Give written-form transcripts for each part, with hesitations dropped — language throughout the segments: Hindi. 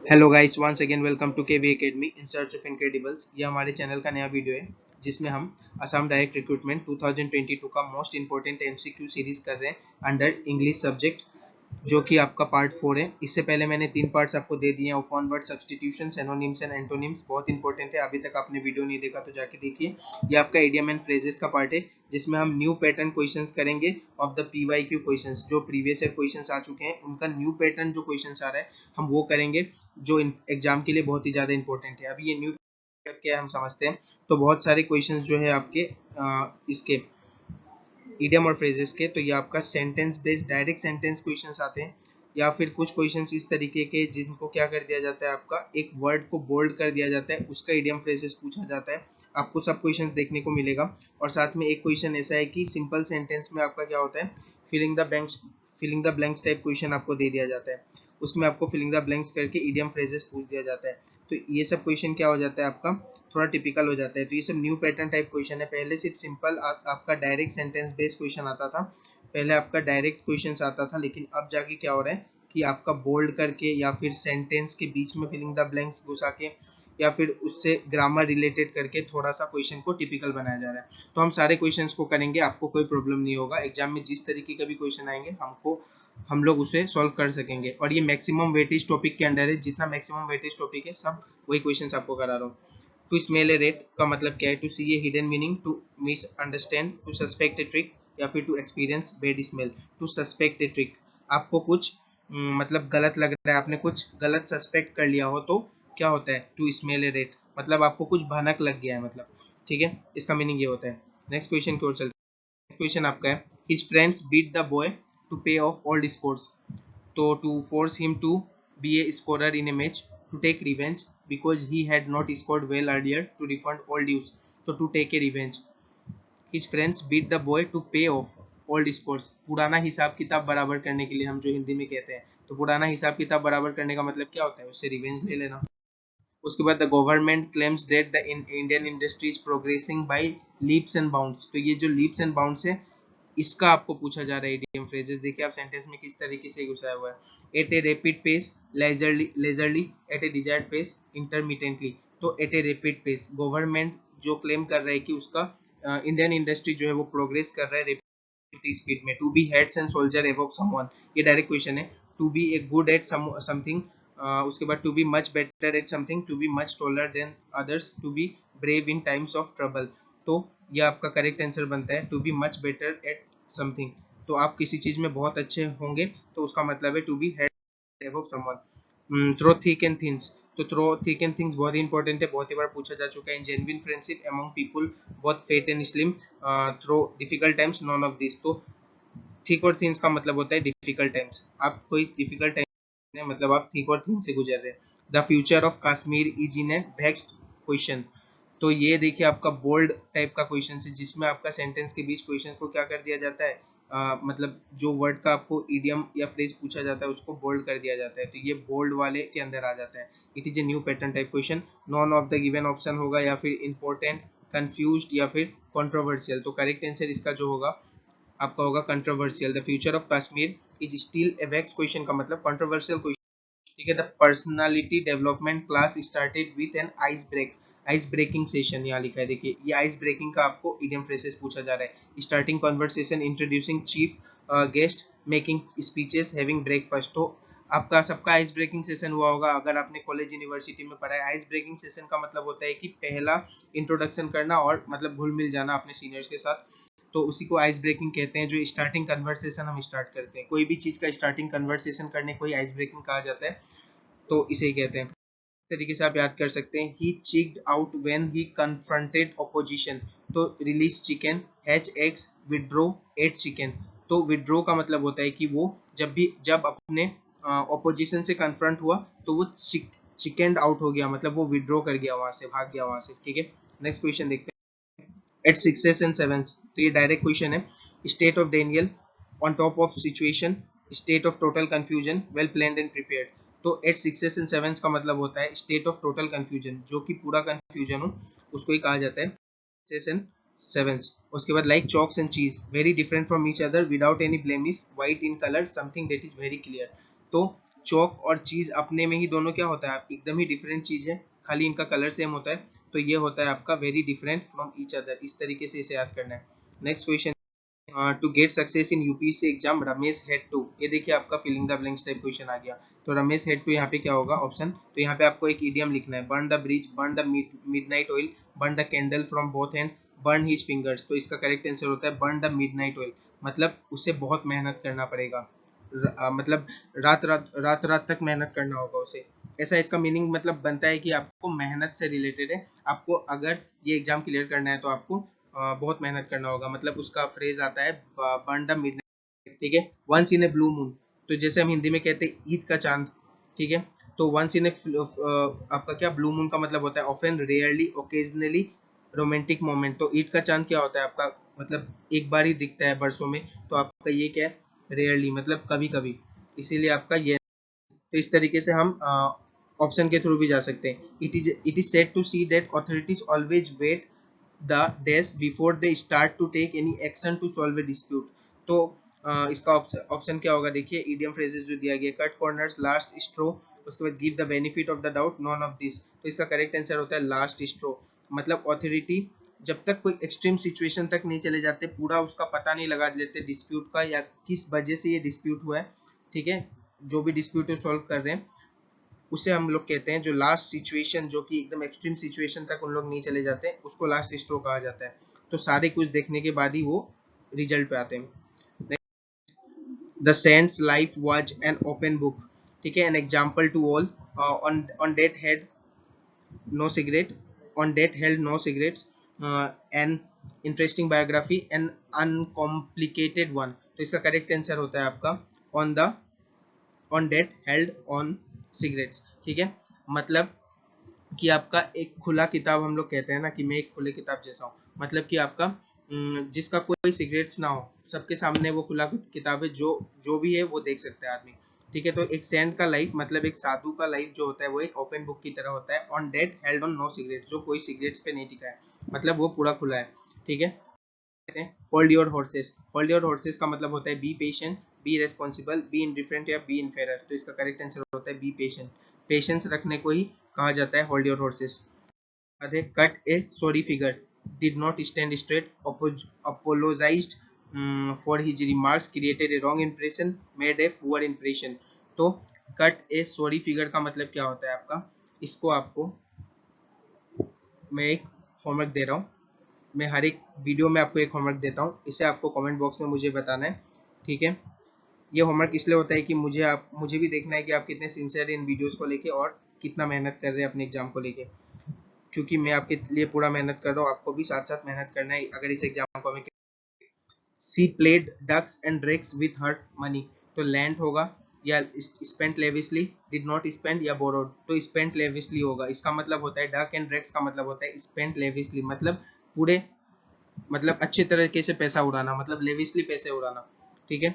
Hello guys, once again welcome to KV academy in search of incredibles. ये हमारे चैनल का नया वीडियो है जिसमें हम असम डायरेक्ट रिक्रूटमेंट 2022 का मोस्ट इंपॉर्टेंट एमसीक्यू सीरीज कर रहे हैं अंडर इंग्लिश सब्जेक्ट, जो कि आपका पार्ट 4 है। इससे पहले मैंने 3 पार्ट्स आपको दे दिए हैं of one word substitution, anonymous and antonyms. बहुत इंपॉर्टेंट है, अभी तक आपने वीडियो नहीं देखा तो जाके देखिए। ये आपका इडियम एंड फ्रेजेस का पार्ट है जिसमें हम न्यू पैटर्न क्वेश्चंस करेंगे ऑफ द पीवाईक्यू क्वेश्चंस। जो प्रीवियस ईयर क्वेश्चंस आ चुके हैं उनका न्यू पैटर्न जो क्वेश्चंस आ रहा है हम वो करेंगे, जो एग्जाम के लिए बहुत ही ज्यादा इंपॉर्टेंट है। अभी ये न्यू क्या है हम समझते हैं। तो बहुत सारे क्वेश्चंस जो है आपके इसके इडियम और फ्रेजेस के, तो ये आपका sentence based direct sentence questions आते हैं, या फिर कुछ क्वेश्चंस इस तरीके के जिनको क्या कर दिया जाता है, आपका एक वर्ड को बोल्ड कर दिया जाता है, उसका इडियम फ्रेजेस पूछा जाता है। आपको सब क्वेश्चंस देखने को मिलेगा। और साथ में एक क्वेश्चन ऐसा है कि सिंपल सेंटेंस में आपका क्या होता है, filling the blanks type question आपको दे दिया जाता है। उसमें आपको फिलिंग द ब्लैंक्स करके इडियम फ्रेजेस पूछ दिया जाता है। तो ये सब क्वेश्चन क्या हो जाता है, आपका थोड़ा टिपिकल हो जाता है। तो ये सब न्यू पैटर्न टाइप क्वेश्चन है। पहले सिर्फ सिंपल आपका डायरेक्ट सेंटेंस बेस्ड क्वेश्चन आता था, पहले आपका डायरेक्ट क्वेश्चन आता था, लेकिन अब जाके क्या हो रहा है कि आपका बोल्ड करके या फिर सेंटेंस के बीच में फिलिंग द ब्लैंक्स घुसा के या फिर उससे ग्रामर रिलेटेड करके थोड़ा सा क्वेश्चन को टिपिकल बनाया जा रहा है। तो हम सारे क्वेश्चंस को करेंगे, आपको कोई प्रॉब्लम नहीं होगा। एग्जाम में जिस तरीके का भी क्वेश्चन आएंगे हम लोग उसे सॉल्व कर सकेंगे। और ये मैक्सिमम वेटेज टॉपिक के अंडर है, जितना मैक्सिमम वेटेज टॉपिक है सब वही क्वेश्चंस आपको करा रहा हूँ। टू स्मेल ए रेट का मतलब क्या है, to see a hidden meaning, to misunderstand, to suspect a trick, या फिर to experience bad smell. To suspect a trick, आपको कुछ मतलब गलत लग रहा है, आपने कुछ गलत सस्पेक्ट कर लिया हो तो क्या होता है, टू स्मेल ए रेट, मतलब आपको कुछ भनक लग गया है, मतलब ठीक है, इसका मीनिंग ये होता है। नेक्स्ट क्वेश्चन की ओर चलते हैं। क्वेश्चन आपका है, his friends beat the boy to pay off old sports. तो to force him to be a scorer in a match, to take revenge because he had not scored well earlier, to refund all dues, so to take a revenge. His friends beat the boy to pay off old scores, पुराना हिसाब किताब बराबर करने के लिए, हम जो हिंदी में कहते हैं। तो पुराना हिसाब किताब बराबर करने का मतलब क्या होता है, उससे रिवेंज ले लेना। उसके बाद the government claims that the Indian industry is progressing by leaps and bounds. तो ये जो लीप्स एंड बाउंड्स है इसका आपको पूछा जा रहा है इडियम फ्रेजेस। देखिए आप सेंटेंस में किस तरीके से घुसाया हुआ है। At a rapid pace, leisurely, at a desired pace, intermittently. तो at a rapid pace, government जो क्लेम कर रहा है कि उसका इंडियन इंडस्ट्री जो है वो प्रोग्रेस कर रहा है रैपिड स्पीड में। To be heads and shoulders above someone, ये डायरेक्ट क्वेश्चन है। To be a good at something, उसके बाद to be much better at something, to be much taller than others, to be brave in times of trouble. तो ये आपका करेक्ट आंसर बनता है, to be much better at something. तो आप किसी चीज में बहुत अच्छे होंगे तो उसका मतलब है to be head above someone. Through thick and thins, तो थ्रो थिक एंड थिंग्स बहुत ही इंपॉर्टेंट है, बहुत ही बार पूछा जा चुका है। In genuine friendship among people both fat and slim, through difficult times, none of this. तो थिक और थिंस का मतलब होता है डिफिकल्ट टाइम्स। आप कोई डिफिकल्ट टाइम मतलब आप थिक और थिन से गुजर रहे हैं। The future of Kashmir is in A vexed question. तो ये देखिए आपका बोल्ड टाइप का क्वेश्चन है, जिसमें आपका सेंटेंस के बीच क्वेश्चन को क्या कर दिया जाता है, मतलब जो वर्ड का आपको इडियम या फ्रेज पूछा जाता है उसको बोल्ड कर दिया जाता है। तो ये बोल्ड वाले के अंदर आ जाता है। It is a new pattern type question. None of the given option होगा, या फिर इंपॉर्टेंट, कंफ्यूज्ड, या फिर कंट्रोवर्शियल। तो करेक्ट आंसर इसका जो होगा आपका होगा controversial. The future of Kashmir is still a vexed question का मतलब कंट्रोवर्शियल क्वेश्चन। ठीक है। The personality development class started with an ice breaking session, यहाँ लिखा है। देखिए ये आइस ब्रेकिंग का आपको इडियम फ्रेजेस पूछा जा रहा है। Starting conversation, introducing chief guest, making speeches, having breakfast. तो आपका सबका आइस ब्रेकिंग सेशन हुआ होगा अगर आपने कॉलेज यूनिवर्सिटी में पढ़ा है। आइस ब्रेकिंग सेशन का मतलब होता है कि पहला इंट्रोडक्शन करना और मतलब घुल मिल जाना अपने सीनियर्स के साथ, तो उसी को आइस ब्रेकिंग कहते हैं। जो स्टार्टिंग कन्वर्सेशन हम स्टार्ट करते हैं, कोई भी चीज का स्टार्टिंग कन्वर्सेशन करने को ही आइस ब्रेकिंग कहा जाता है, तो इसे ही कहते हैं। तरीके से आप याद कर सकते हैं। He chicked out when he confronted opposition, तो release chicken, hatch eggs, withdraw, eat chicken. तो विड्रो का मतलब होता है कि वो जब अपने ऑपोजिशन से कन्फ्रंट हुआ तो वो चिकन आउट हो गया, मतलब वो विड्रो कर गया, वहां से भाग गया वहां से। ठीक है। नेक्स्ट क्वेश्चन देखते हैं। एट सिक्सेस एंड सेवेंस, तो ये डायरेक्ट क्वेश्चन है। State of Daniel on top of situation, state of total confusion, well planned and prepared. तो एट सिक्सेस एंड सेवेंस का मतलब होता है स्टेट ऑफ टोटल कंफ्यूजन, जो कि पूरा कंफ्यूजन हो उसको ही कहा जाता है सिक्सेस एंड सेवेंस। उसके बाद लाइक चॉक्स एंड चीज, very different from each other, without any blemish, white in colour, something that is very clear. तो चौक और चीज अपने में ही दोनों क्या होता है, एकदम ही डिफरेंट चीज है, खाली इनका कलर सेम होता है, तो ये होता है आपका very different from each other. इस तरीके से इसे याद करना है। Next question, to get success in UPSC exam Ramesh had to, ये देखिए आपका filling the blanks type question आ गया। तो रमेश हेड टू यहाँ पे क्या होगा ऑप्शन, तो यहाँ पे आपको एक इडियम लिखना है, burn the bridge, burn the midnight oil, burn the candle from both and, burn his fingers. तो इसका करेक्ट आंसर होता है बर्न द मिडनाइट ऑयल, मतलब उसे बहुत मेहनत करना पड़ेगा, मतलब रात रात तक मेहनत करना होगा उसे। ऐसा इसका मीनिंग मतलब बनता है कि आपको मेहनत से रिलेटेड है, आपको अगर ये एग्जाम क्लियर करना है तो आपको बहुत मेहनत करना होगा, मतलब उसका फ्रेज आता है बर्न द मिडनाइट, ठीक है। Once in a blue moon, तो जैसे हम हिंदी में कहते हैं ईद का चांद, ठीक है। तो वंस इन ए आपका क्या ब्लू मून का मतलब होता है often, rarely, occasionally, romantic moment. तो ईद का चांद क्या होता है आपका, मतलब एक बार ही दिखता है बरसों में, तो आपका ये क्या है, रेयरली, मतलब कभी कभी, इसीलिए आपका ये। तो इस तरीके से हम ऑप्शन के थ्रू भी जा सकते हैं। It is said to see that authorities always wait the days before they start to take any action to solve a dispute. तो इसका ऑप्शन क्या होगा, देखिए इडियम फ्रेजेस जो दिया गया, कट कॉर्नर्स, लास्ट स्ट्रो, उसके बाद give the benefit of the doubt, non of this. तो इसका करेक्ट आंसर होता है लास्ट स्ट्रो, मतलब ऑथोरिटी जब तक कोई एक्सट्रीम सिचुएशन तक नहीं चले जाते, पूरा उसका पता नहीं लगा लेते डिस्प्यूट का या किस वजह से ये डिस्प्यूट हुआ है, ठीक है, जो भी डिस्प्यूट सॉल्व कर रहे हैं, उसे हम लोग कहते हैं, जो लास्ट सिचुएशन जो कि एकदम एक्सट्रीम सिचुएशन तक उन लोग नहीं चले जाते, उसको लास्ट स्ट्रो कहा जाता है। तो सारे कुछ देखने के बाद ही वो रिजल्ट पे आते हैं। The saints life was an open book, ठीक है, an example to all, on date head no cigarette, on death held no cigarettes, an interesting biography, an uncomplicated one। तो इसका करेक्ट आंसर होता है आपका on the on death held on cigarettes, ठीक है। मतलब कि आपका एक खुला किताब, हम लोग कहते हैं ना कि मैं एक खुले किताब जैसा हूँ, मतलब कि आपका जिसका कोई सिगरेट्स ना हो, सबके सामने वो खुला किताब है, जो जो भी है वो देख सकता है आदमी, ठीक है। तो एक सेंट का लाइफ, मतलब एक साधु का लाइफ जो होता है वो एक ओपन बुक की तरह होता है, on date held on no cigarettes, जो कोई सिगरेट्स पे नहीं टिका है, मतलब वो पूरा खुला है, ठीक है। Hold your horses, hold your horses का मतलब होता है be patient, be responsible, be indifferent या बी इनफेरर। तो इसका करेक्ट आंसर होता है बी पेशेंट, पेशेंस रखने को ही कहा जाता है hold your horses. Cut A sorry figure, did not stand straight, apologized for his remarks, created a wrong impression, made a poor impression। तो कट ए सॉरी फिगर का मतलब क्या होता है आपका, इसको आपको मैं एक होमवर्क दे रहा हूँ, मैं हर एक वीडियो में आपको एक होमवर्क देता हूँ, इसे आपको कमेंट बॉक्स में मुझे बताना है, ठीक है। ये होमवर्क इसलिए होता है कि मुझे भी देखना है कि आप कितने सिंसियर इन वीडियोस को लेके और कितना मेहनत कर रहे हैं अपने एग्जाम को लेके, क्योंकि मैं आपके लिए पूरा मेहनत कर रहा हूँ, आपको भी साथ साथ मेहनत करना है अगर इस एग्जाम को हमें। She played ducks and drakes with her money, तो लैंड होगा या spent lavishly, did not spend or borrowed, तो स्पेंट लेविसली होगा। इसका मतलब होता है डक एंड ड्रेक्स का मतलब होता है स्पेंट लेविसली, मतलब पूरे, मतलब अच्छे तरीके से पैसा उड़ाना, मतलब लेविसली पैसे उड़ाना, ठीक है।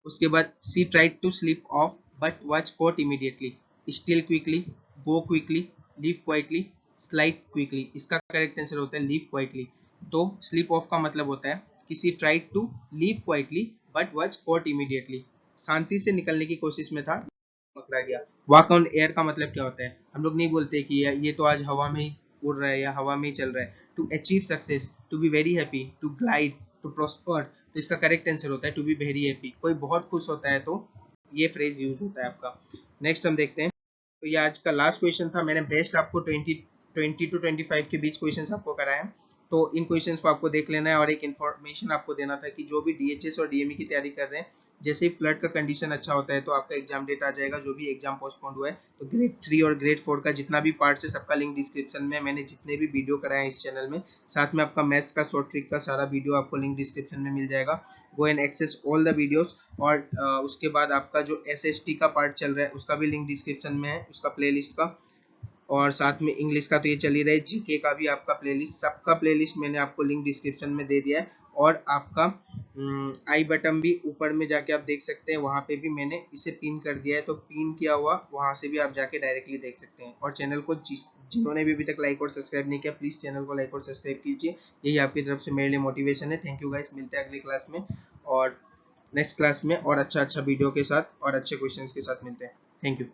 उसके बाद she tried to slip off but was caught immediately, still quickly, go quickly, leave quietly, slide quickly. इसका करेक्ट आंसर होता है लीव क्वाइटली। तो स्लिप ऑफ का मतलब होता है कि she tried to leave quietly but was caught immediately, शांति से निकलने की कोशिश में था, पकड़ा गया। वॉक ऑन एयर का मतलब क्या होता है, हम लोग नहीं बोलते कि ये तो आज हवा में ही उड़ रहा है या हवा में ही चल रहा है। To achieve success, to be very happy, to glide, to prosper. तो इसका करेक्ट आंसर होता है टू बी वेरी हैप्पी, कोई बहुत खुश होता है तो ये फ्रेज यूज होता है आपका। नेक्स्ट हम देखते हैं, तो ये आज का लास्ट क्वेश्चन था, मैंने बेस्ट आपको 20 टू 25 के बीच क्वेश्चंस आपको कराए हैं, तो इन क्वेश्चंस को आपको देख लेना है। और एक इन्फॉर्मेशन आपको देना था कि जो भी डीएचएस और डीएमई की तैयारी कर रहे हैं, जैसे ही फ्लड का कंडीशन अच्छा होता है तो आपका एग्जाम डेट आ जाएगा, जो भी एग्जाम पोस्टपोन्ड हुआ है। तो ग्रेड 3 और ग्रेड 4 का जितना भी पार्ट है सबका लिंक डिस्क्रिप्शन में, मैंने जितने भी वीडियो कराए हैं इस चैनल में, साथ में आपका मैथ्स का शॉर्ट ट्रिक का सारा वीडियो आपको लिंक डिस्क्रिप्शन में मिल जाएगा। Go and access all the videos. और उसके बाद आपका जो एसएसटी का पार्ट चल रहा है उसका भी लिंक डिस्क्रिप्शन में है, उसका प्लेलिस्ट का। और साथ में इंग्लिश का तो ये चल ही रहा है, जीके का भी आपका प्लेलिस्ट, सबका प्लेलिस्ट मैंने आपको लिंक डिस्क्रिप्शन में दे दिया है। और आपका आई बटन भी ऊपर में जाके आप देख सकते हैं, वहां पे भी मैंने इसे पिन कर दिया है, तो पिन किया हुआ वहां से भी आप जाके डायरेक्टली देख सकते हैं। और चैनल को जिन्होंने भी अभी तक लाइक और सब्सक्राइब नहीं किया, प्लीज चैनल को लाइक और सब्सक्राइब कीजिए, यही आपकी तरफ से मेरे लिए मोटिवेशन है। थैंक यू गाइस, मिलते हैं अगली क्लास में। और नेक्स्ट क्लास में और अच्छा वीडियो के साथ और अच्छे क्वेश्चंस के साथ मिलते हैं। Thank you.